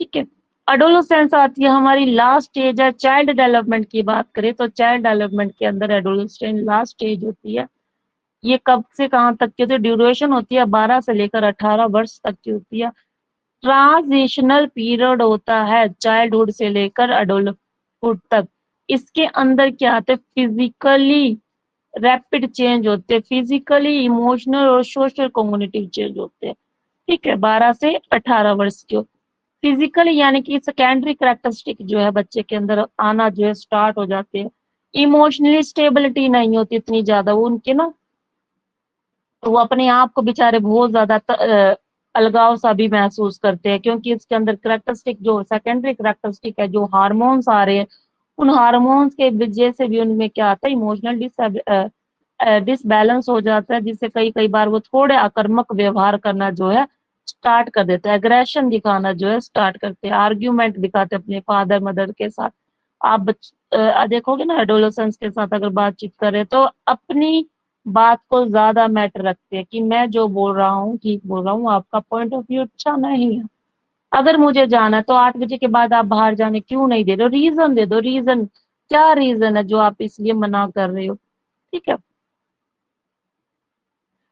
ठीक है। एडोलेसेंस आती है, हमारी लास्ट स्टेज है। चाइल्ड डेवलपमेंट की बात करें तो चाइल्ड डेवलपमेंट के अंदर एडोलेसेंस लास्ट स्टेज होती है। ये कब से कहाँ तक की होती है? ड्यूरेशन होती है 12 से लेकर 18 वर्ष तक की होती है। ट्रांजिशनल पीरियड होता है चाइल्डहुड से लेकर एडोल्टहुड तक। इसके अंदर क्या आते हैं? फिजिकली रैपिड चेंज होते हैं, फिजिकली, इमोशनल और सोशल कम्युनिटिव चेंज होते हैं, ठीक है। 12 से 18 वर्ष के फिजिकली यानी कि सेकेंडरी कैरेक्टरिस्टिक जो है बच्चे के अंदर आना जो है स्टार्ट हो जाते हैं। इमोशनली स्टेबिलिटी नहीं होती इतनी ज्यादा, वो उनके ना, वो अपने आप को बेचारे बहुत ज्यादा अलगाव सा भी महसूस करते हैं, क्योंकि इसके अंदर कैरेक्टरिस्टिक जो सेकेंडरी कैरेक्टरिस्टिक है, जो हार्मोन्स आ रहे हैं, उन हार्मोन्स के वजह से भी उनमें क्या आता है? इमोशनल डिसबैलेंस हो जाता है, जिससे कई कई बार वो थोड़े आक्रामक व्यवहार करना जो है स्टार्ट कर देते हैं, एग्रेशन दिखाना जो है स्टार्ट करते हैं, आर्ग्यूमेंट दिखाते हैं अपने फादर मदर के साथ। आप देखोगे ना एडोलेसेंस के साथ अगर बातचीत करें तो अपनी बात को ज्यादा मैटर रखते हैं कि मैं जो बोल रहा हूँ ठीक बोल रहा हूँ, आपका पॉइंट ऑफ व्यू अच्छा नहीं है, अगर मुझे जाना है तो 8 बजे के बाद आप बाहर जाने क्यों नहीं दे रहे हो? रीजन दे दो, रीजन क्या रीजन है जो आप इसलिए मना कर रहे हो, ठीक है।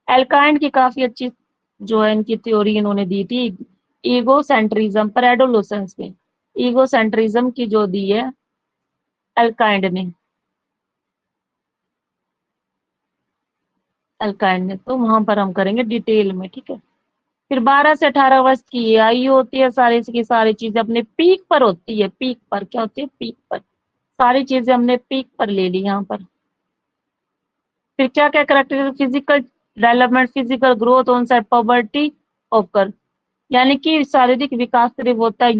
एल्काइंड की काफी अच्छी जो है इनकी थ्योरी इन्होंने दी थी, ईगो सेंट्रिज्म पर एडोलेसेंस में। ईगो सेंट्रिज्म की जो दी है एल्काइंड ने, अल्काइंड है, तो वहां पर हम करेंगे डिटेल में, ठीक है। फिर 12 से 18 वर्ष की आयु होती है, सारी की सारी चीजें अपने पीक पर होती है, पीक पर क्या होती है, पीक पर सारी चीजें हमने पीक पर ले ली यहाँ पर। फिर क्या क्या character, physical development, physical growth on side poverty ओकर, यानी कि शारीरिक विकास सिर्फ होता है,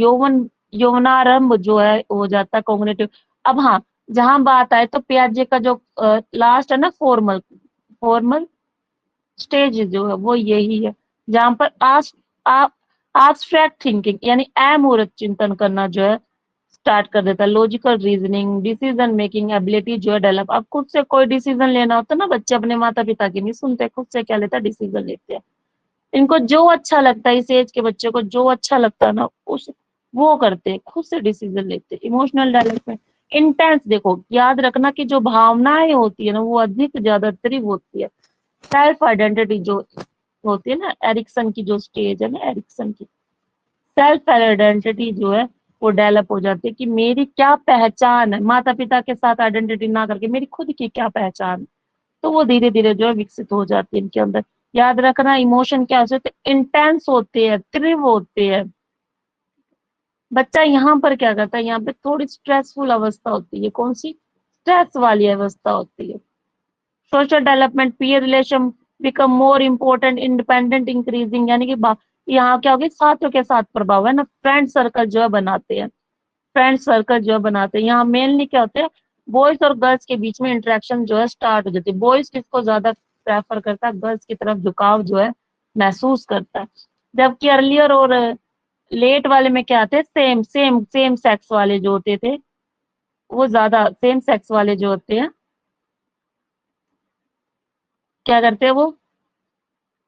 यौवनारंभ जो है हो जाता है कॉग्निटिव। अब हाँ, जहां बात आए तो पियाजे का जो लास्ट है ना, फॉर्मल फॉर्मल स्टेज जो है वो यही है, जहां पर आब्स्ट्रैक्ट थिंकिंग यानी अमूर्त चिंतन करना जो है स्टार्ट कर देता है, logical reasoning, decision making ability जो है डेवलप। अब खुद से कोई डिसीजन लेना होता है ना, बच्चे अपने माता पिता की नहीं सुनते, खुद से क्या लेता है, डिसीजन लेते हैं। इनको जो अच्छा लगता है, इस एज के बच्चे को जो अच्छा लगता है ना, उस वो करते हैं, खुद से डिसीजन लेते हैं। इमोशनल डेवलपमेंट इंटेंस, देखो याद रखना कि जो भावनाएं होती है ना वो अधिक ज्यादा तीव्र होती है। सेल्फ आइडेंटिटी जो होती है ना, एरिक्सन की जो स्टेज है ना, एरिक्सन की सेल्फ आइडेंटिटी जो है वो डेवलप हो जाती है कि मेरी क्या पहचान है, माता पिता के साथ आइडेंटिटी ना करके मेरी खुद की क्या पहचान है, तो वो धीरे धीरे जो है विकसित हो जाती है इनके अंदर। याद रखना इमोशन क्या होते हैं, इंटेंस होते हैं, तीव्र होते हैं। बच्चा यहाँ पर क्या करता है, यहाँ पे थोड़ी स्ट्रेसफुल अवस्था होती है, कौन सी, स्ट्रेस वाली अवस्था होती है। Social development, peer relation become more important, independent increasing, यानी कि यहाँ क्या होगी, छात्रों के साथ प्रभाव है ना, फ्रेंड सर्कल जो है बनाते हैं, फ्रेंड सर्कल जो है बनाते हैं। यहाँ मेनली क्या होते हैं, बॉयज और गर्ल्स के बीच में इंटरेक्शन जो है स्टार्ट हो जाती है। बॉयज किसको ज्यादा प्रेफर करता है, गर्ल्स की तरफ झुकाव जो है महसूस करता है। जबकि अर्लियर और लेट वाले में क्या आते हैं, सेम सेम सेम सेक्स वाले जो होते थे, वो ज्यादा सेम सेक्स वाले जो होते हैं क्या करते हैं वो,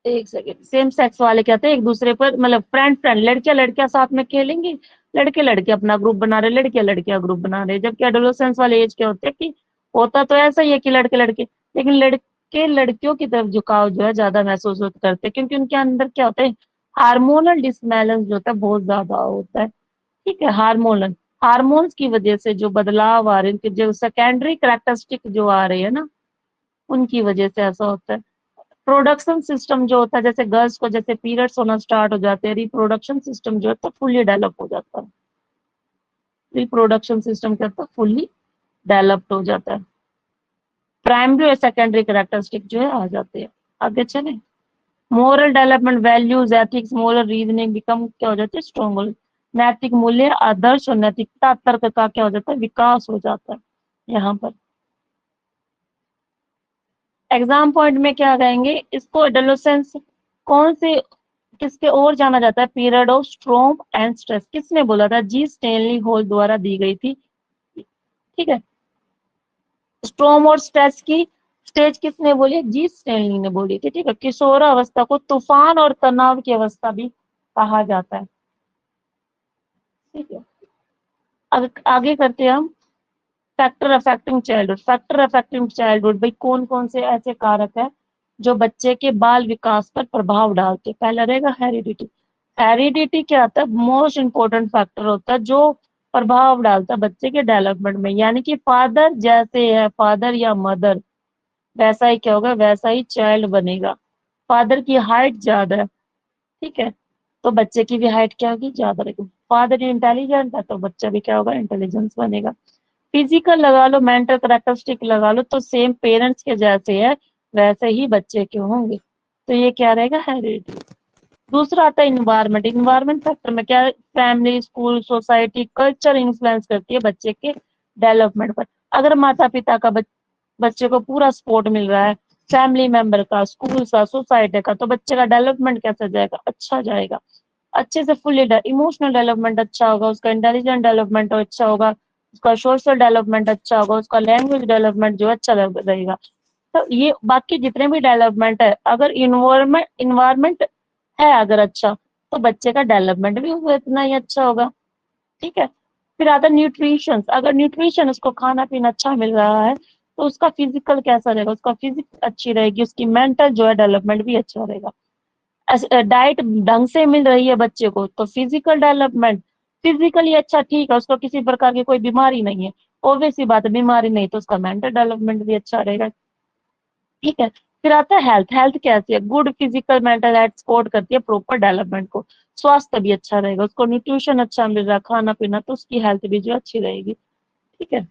एक सेकेंड, सेम सेक्स वाले क्या होते हैं, एक दूसरे पर मतलब फ्रेंड फ्रेंड, लड़कियां लड़कियां साथ में खेलेंगी, लड़के लड़के अपना ग्रुप बना रहे, लड़कियां लड़कियां ग्रुप बना रहे। जबकि एडोलेसेंस वाले एज क्या होते हैं कि होता तो ऐसा ही है कि लड़के लड़के, लेकिन लड़के लड़कियों की तरफ झुकाव जो है ज्यादा महसूस करते हैं, क्योंकि उनके अंदर क्या होता है, हार्मोनल डिसबैलेंस जो होता है बहुत ज्यादा होता है, ठीक है। हार्मोनल, हार्मोन्स की वजह से जो बदलाव आ रहे हैं, उनके जो सेकेंडरी कैरेक्टरिस्टिक जो आ रही है ना, उनकी वजह से ऐसा होता है। प्रोडक्शन सिस्टम जो होता है, जैसे गर्ल्स को जैसे पीरियड्स होना स्टार्ट हो जाते हैं, रिप्रोडक्शन सिस्टम जो है तो फुल्ली डेवलप हो जाता है, रिप्रोडक्शन सिस्टम क्या होता है, फुल्ली डेवलप्ड हो जाता है। प्राइमरी और सेकेंडरी कैरेक्टरिस्टिक जो है आ जाते हैं। आगे चले, moral development, values ethics moral reasoning become क्या हो जाते हैं, स्ट्रॉन्ग, नैतिक मूल्य आदर्श और नैतिकता तर्क का क्या हो जाता है, विकास हो जाता है यहाँ पर। एग्जाम पॉइंट में क्या कहेंगे इसको, एडोलेसेंस कौन से किसके ओर जाना जाता है, period of storm and stress, किसने बोला था, जी स्टेनली हॉल द्वारा दी गई थी, ठीक है। स्ट्रॉम और स्ट्रेस की स्टेज किसने बोली है, जी स्टेनली ने बोली थी, ठीक है। किशोर अवस्था को तूफान और तनाव की अवस्था भी कहा जाता है, ठीक है। अब आगे करते हैं हम, factor affecting childhood, factor affecting childhood, भाई कौन कौन से ऐसे कारक है जो बच्चे के बाल विकास पर प्रभाव डालते हैं। पहला रहेगा हेरिडिटी, हेरिडिटी क्या होता है, मोस्ट इंपॉर्टेंट फैक्टर होता है जो प्रभाव डालता है बच्चे के डेवलपमेंट में, यानी कि फादर जैसे है, फादर या मदर वैसा ही क्या होगा, वैसा ही चाइल्ड बनेगा। फादर की हाइट ज्यादा है, ठीक है, तो बच्चे की भी हाइट क्या होगी, ज्यादा रहेगी। फादर इंटेलिजेंट है तो बच्चा भी क्या होगा, इंटेलिजेंस बनेगा। फिजिकल लगा लो, मेंटल करेक्टरिस्टिक लगा लो, तो सेम पेरेंट्स के जैसे है वैसे ही बच्चे के होंगे, तो ये क्या रहेगा, हेरिडिटी। दूसरा आता है इन्वायरमेंट, इन्वायरमेंट फैक्टर में क्या है, family, school, society, culture influence करती है बच्चे के डेवलपमेंट पर। अगर माता पिता का बच्चे को पूरा सपोर्ट मिल रहा है, फैमिली मेंबर का, स्कूल का, सोसाइटी का, तो बच्चे का डेवलपमेंट कैसा जाएगा, अच्छा जाएगा, अच्छे से फुल्ली इमोशनल डेवलपमेंट अच्छा होगा, उसका इंटेलिजेंट डेवलपमेंट अच्छा होगा, उसका सोशल डेवलपमेंट अच्छा होगा, उसका लैंग्वेज डेवलपमेंट जो अच्छा रहेगा। तो ये बाकी जितने भी डेवलपमेंट है, अगर इन्वायरमेंट इन्वायरमेंट है अगर अच्छा, तो बच्चे का डेवलपमेंट भी उतना ही अच्छा होगा, ठीक है। फिर आता है न्यूट्रिशन, अगर न्यूट्रिशन उसको खाना पीना अच्छा मिल रहा है तो उसका फिजिकल कैसा रहेगा, उसका फिजिक्स अच्छी रहेगी, उसकी मेंटल जो है डेवलपमेंट भी अच्छा रहेगा। डाइट ढंग से मिल रही है बच्चे को तो फिजिकल डेवलपमेंट, फिजिकली अच्छा ठीक है, उसको किसी प्रकार की कोई बीमारी नहीं है, ऑब्वियस सी बात है, बीमारी नहीं तो उसका मेंटल डेवलपमेंट भी अच्छा रहेगा, ठीक है। फिर आता है हेल्थ। हेल्थ कैसी है? Good physical mental health support करती है प्रॉपर डेवलपमेंट को। स्वास्थ्य भी अच्छा रहेगा, उसको न्यूट्रिशन अच्छा मिल रहा है, खाना पीना, तो उसकी हेल्थ भी जो अच्छी रहेगी। ठीक है।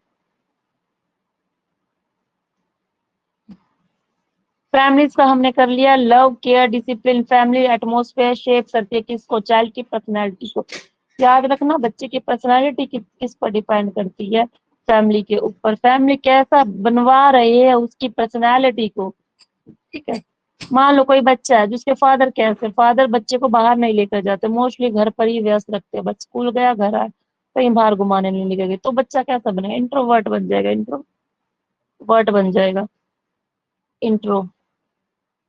फैमिलीज का हमने कर लिया। Love, care, discipline, family atmosphere shape करती है किसको? चाइल्ड की पर्सनैलिटी को। याद रखना, बच्चे की पर्सनैलिटी किस पर डिपेंड करती है? फैमिली के ऊपर। फैमिली कैसा बनवा रही है उसकी पर्सनैलिटी को। ठीक है। मान लो कोई बच्चा है जिसके फादर कैसे, फादर बच्चे को बाहर नहीं लेकर जाते, मोस्टली घर पर ही व्यस्त रखते हैं, बच्चा स्कूल गया घर आया, कहीं बाहर घुमाने नहीं लेके गए, तो बच्चा कैसा बनेगा? इंट्रोवर्ट बन जाएगा, इंट्रोवर्ट बन जाएगा, इंट्रो।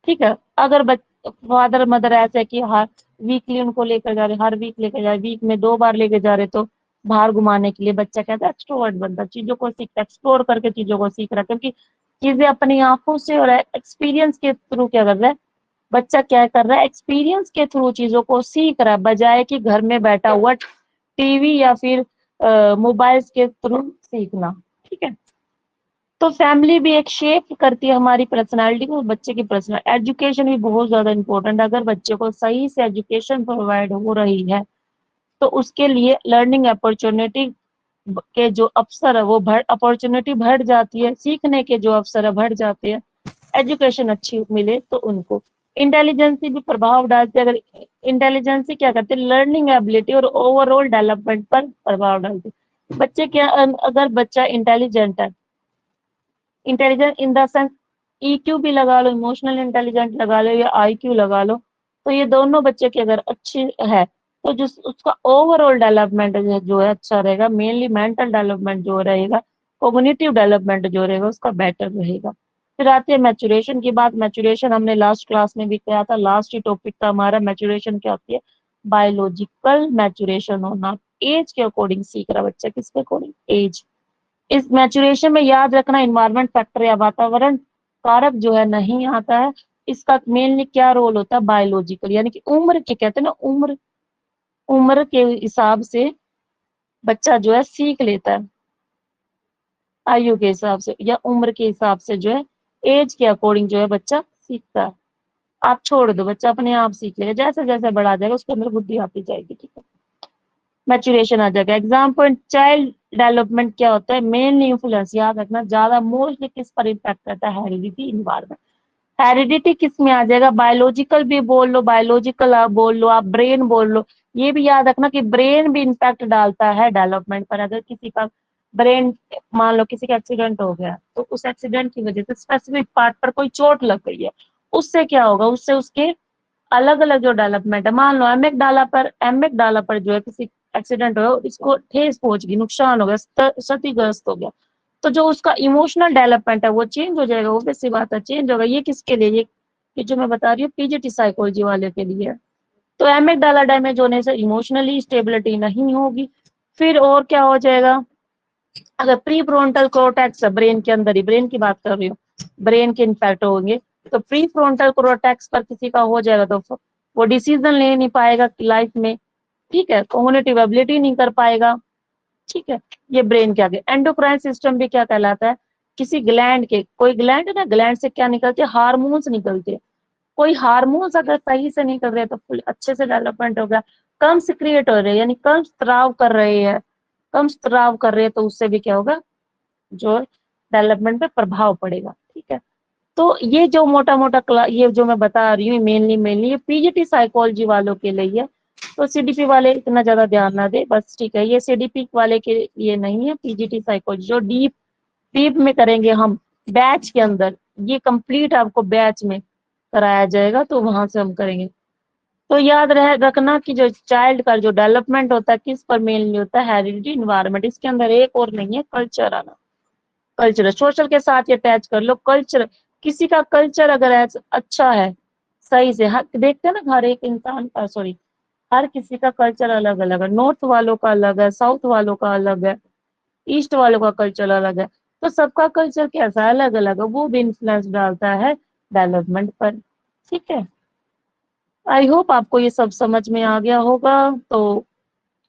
ठीक है। अगर फादर मदर ऐसे है कि हर वीकली उनको लेकर जा रहे, हर वीक लेकर जा रहे, वीक में 2 बार लेके जा रहे, तो बाहर घुमाने के लिए बच्चा कहता है एक्सट्रोवर्ट बनता है, चीजों को सीखता है, एक्सप्लोर करके चीजों को सीख रहा है, क्योंकि चीजें अपनी आंखों से और एक्सपीरियंस के थ्रू क्या कर रहा है बच्चा? क्या कर रहा है? एक्सपीरियंस के थ्रू चीजों को सीख रहा है, बजाय कि घर में बैठा हुआ टीवी या फिर मोबाइल्स के थ्रू सीखना। ठीक है। तो फैमिली भी एक शेप करती है हमारी पर्सनालिटी को, बच्चे की पर्सनल एजुकेशन भी बहुत ज्यादा इंपॉर्टेंट है। अगर बच्चे को सही से एजुकेशन प्रोवाइड हो रही है तो उसके लिए लर्निंग अपॉर्चुनिटी के जो अवसर है वो अपॉर्चुनिटी बढ़ जाती है, सीखने के जो अवसर है बढ़ जाते हैं। एजुकेशन अच्छी मिले तो उनको इंटेलिजेंसी भी प्रभाव डालती है। अगर इंटेलिजेंसी क्या करती है? लर्निंग एबिलिटी और ओवरऑल डेवलपमेंट पर प्रभाव डालती है। बच्चे क्या, अगर बच्चा इंटेलिजेंट है, intelligent in the sense EQ भी लगा लो, इमोशनल इंटेलिजेंट लगा लो या आईक्यू लगा लो, तो ये दोनों बच्चे की अगर अच्छी है तो जिस उसका ओवरऑल डेवलपमेंट जो है अच्छा रहेगा, मेनली मेंटल डेवलपमेंट जो रहेगा, कोग्निटिव डेवलपमेंट जो रहेगा उसका बेटर रहेगा। फिर आती है मैचुरेशन की बात। मैचुरेशन हमने लास्ट क्लास में भी किया था, लास्ट ही टॉपिक था हमारा। मैचुरेशन क्या होती है? बायोलॉजिकल मैचुरेशन होना, एज के अकॉर्डिंग सीख रहा बच्चा, किसके अकॉर्डिंग? एज। इस मैचुरेशन में याद रखना इन्वायरमेंट फैक्टर या वातावरण कारक जो है नहीं आता है। इसका मेनली क्या रोल होता है? बायोलॉजिकल, यानी कि उम्र के, कहते हैं ना उम्र, उम्र के हिसाब से बच्चा जो है सीख लेता है, आयु के हिसाब से या उम्र के हिसाब से जो है, एज के अकॉर्डिंग जो है बच्चा सीखता है। आप छोड़ दो, बच्चा अपने आप सीख लेगा, जैसे जैसे बड़ा जाएगा उसके अंदर बुद्धि आती जाएगी। ठीक है। मैचुरेशन आ जाएगा। एग्जाम पॉइंट, चाइल्ड डेवलपमेंट क्या होता है? मेनली इन्फ्लुएंस, याद रखना, ज्यादा मोस्टली किस पर इम्पैक्ट करता है? Heredity, environment. हेरिडिटी किस में आ जाएगा? बायोलॉजिकल भी बोल लो, बायोलॉजिकल आप बोल लो, आप ब्रेन बोल लो। ये भी याद रखना कि ब्रेन भी इम्पैक्ट डालता है डेवलपमेंट पर। अगर किसी का ब्रेन, मान लो किसी का एक्सीडेंट हो गया, तो उस एक्सीडेंट की वजह से स्पेसिफिक पार्ट पर कोई चोट लग गई है, उससे क्या होगा? उससे उसके अलग अलग जो डेवलपमेंट है, मान लो एमेक डाला पर जो है किसी एक्सीडेंट हो, इसको ठेस पहुंच गई, नुकसान हो गया, क्षतिग्रस्त हो गया, तो जो उसका इमोशनल डेवलपमेंट है वो चेंज हो जाएगा, वो सी बात है, चेंज होगा। ये किसके लिए? ये जो मैं बता रही हूँ पीजीटी साइकोलॉजी वाले के लिए। तो एमिक डाला डैमेज होने से इमोशनली स्टेबिलिटी नहीं होगी। फिर और क्या हो जाएगा? अगर प्री फ्रंटल कॉर्टेक्स है ब्रेन के अंदर ही, ब्रेन की बात कर रही हूँ, ब्रेन के इन्फेक्ट होंगे, तो प्री फ्रंटल कॉर्टेक्स पर किसी का हो जाएगा तो वो डिसीजन ले नहीं पाएगा लाइफ में। ठीक है। कॉग्निटिव एबिलिटी नहीं कर पाएगा। ठीक है। ये ब्रेन के आगे। एंडोक्राइन सिस्टम भी क्या कहलाता है? किसी ग्लैंड के, कोई ग्लैंड है ना, ग्लैंड से क्या निकलते हैं? हार्मोन्स निकलते हैं। कोई हार्मोन्स अगर सही से नहीं कर रहे तो फुल अच्छे से डेवलपमेंट हो गया। कम सिक्रिएट हो रहे हैं, यानी कम स्त्राव कर रहे हैं, कम स्त्राव कर रहे हैं, तो उससे भी क्या होगा? जो डेवलपमेंट पे प्रभाव पड़ेगा। ठीक है। तो ये जो मोटा मोटा ये जो मैं बता रही हूँ मेनली ये पीजीटी साइकोलॉजी वालों के लिए है। तो सीडीपी वाले इतना ज्यादा ध्यान ना दे बस। ठीक है। ये सीडीपी वाले के लिए नहीं है, पीजीटी साइकोलॉजी जो डीप डीप में करेंगे हम बैच के अंदर, ये कंप्लीट आपको बैच में कराया जाएगा, तो वहां से हम करेंगे। तो याद रखना कि जो चाइल्ड का जो डेवलपमेंट होता है किस पर मेनली होता है? Heredity, environment. इसके अंदर एक और नहीं है, कल्चर आना। कल्चर सोशल के साथ ये अटैच कर लो। कल्चर, किसी का कल्चर अगर अच्छा है, सही से, हर देखते हैं ना, हर एक इंसान का, सॉरी, हर किसी का कल्चर अलग अलग है। नॉर्थ वालों का अलग है, साउथ वालों का अलग है, ईस्ट वालों का कल्चर अलग है, तो सबका कल्चर कैसा है? अलग अलग है, वो भी इन्फ्लुएंस डालता है डेवलपमेंट पर। ठीक है। आई होप आपको ये सब समझ में आ गया होगा। तो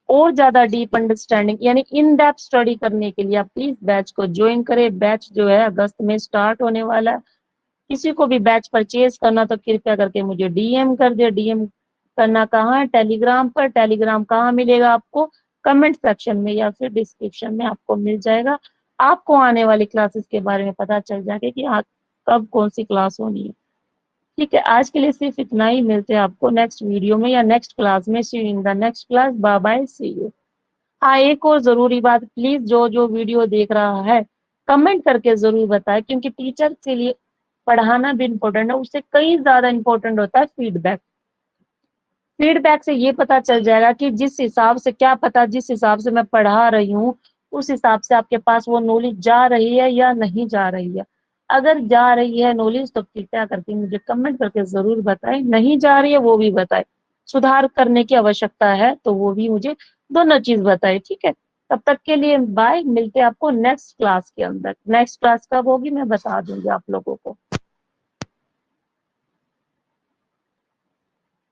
और ज्यादा डीप अंडरस्टैंडिंग यानी इन डेप्थ स्टडी करने के लिए आप प्लीज बैच को ज्वाइन करें। बैच जो है अगस्त में स्टार्ट होने वाला है। किसी को भी बैच परचेज करना तो कृपया करके मुझे डीएम कर दे। डीएम करना कहाँ है? टेलीग्राम पर। टेलीग्राम कहाँ मिलेगा आपको? कमेंट सेक्शन में या फिर डिस्क्रिप्शन में आपको मिल जाएगा। आपको आने वाली क्लासेस के बारे में पता चल जाएगा कि कब कौन सी क्लास होनी है। ठीक है, आज के लिए सिर्फ इतना ही। मिलते हैं आपको नेक्स्ट वीडियो में या नेक्स्ट क्लास में। See you in the next class. Bye bye, see you. हाँ, एक और जरूरी बात, प्लीज जो जो वीडियो देख रहा है कमेंट करके जरूर बताए, क्योंकि टीचर के लिए पढ़ाना भी इम्पोर्टेंट है, उससे कई ज्यादा इम्पोर्टेंट होता है फीडबैक। फीडबैक से ये पता चल जाएगा कि जिस हिसाब से, क्या पता जिस हिसाब से मैं पढ़ा रही हूँ उस हिसाब से आपके पास वो नॉलेज जा रही है या नहीं जा रही है। अगर जा रही है नॉलेज तो कृपया करके मुझे कमेंट करके जरूर बताएं, नहीं जा रही है वो भी बताएं, सुधार करने की आवश्यकता है तो वो भी मुझे दोनों चीज बताए। ठीक है, तब तक के लिए बाय। मिलते हैं आपको नेक्स्ट क्लास के अंदर। नेक्स्ट क्लास कब होगी मैं बता दूंगी आप लोगों को।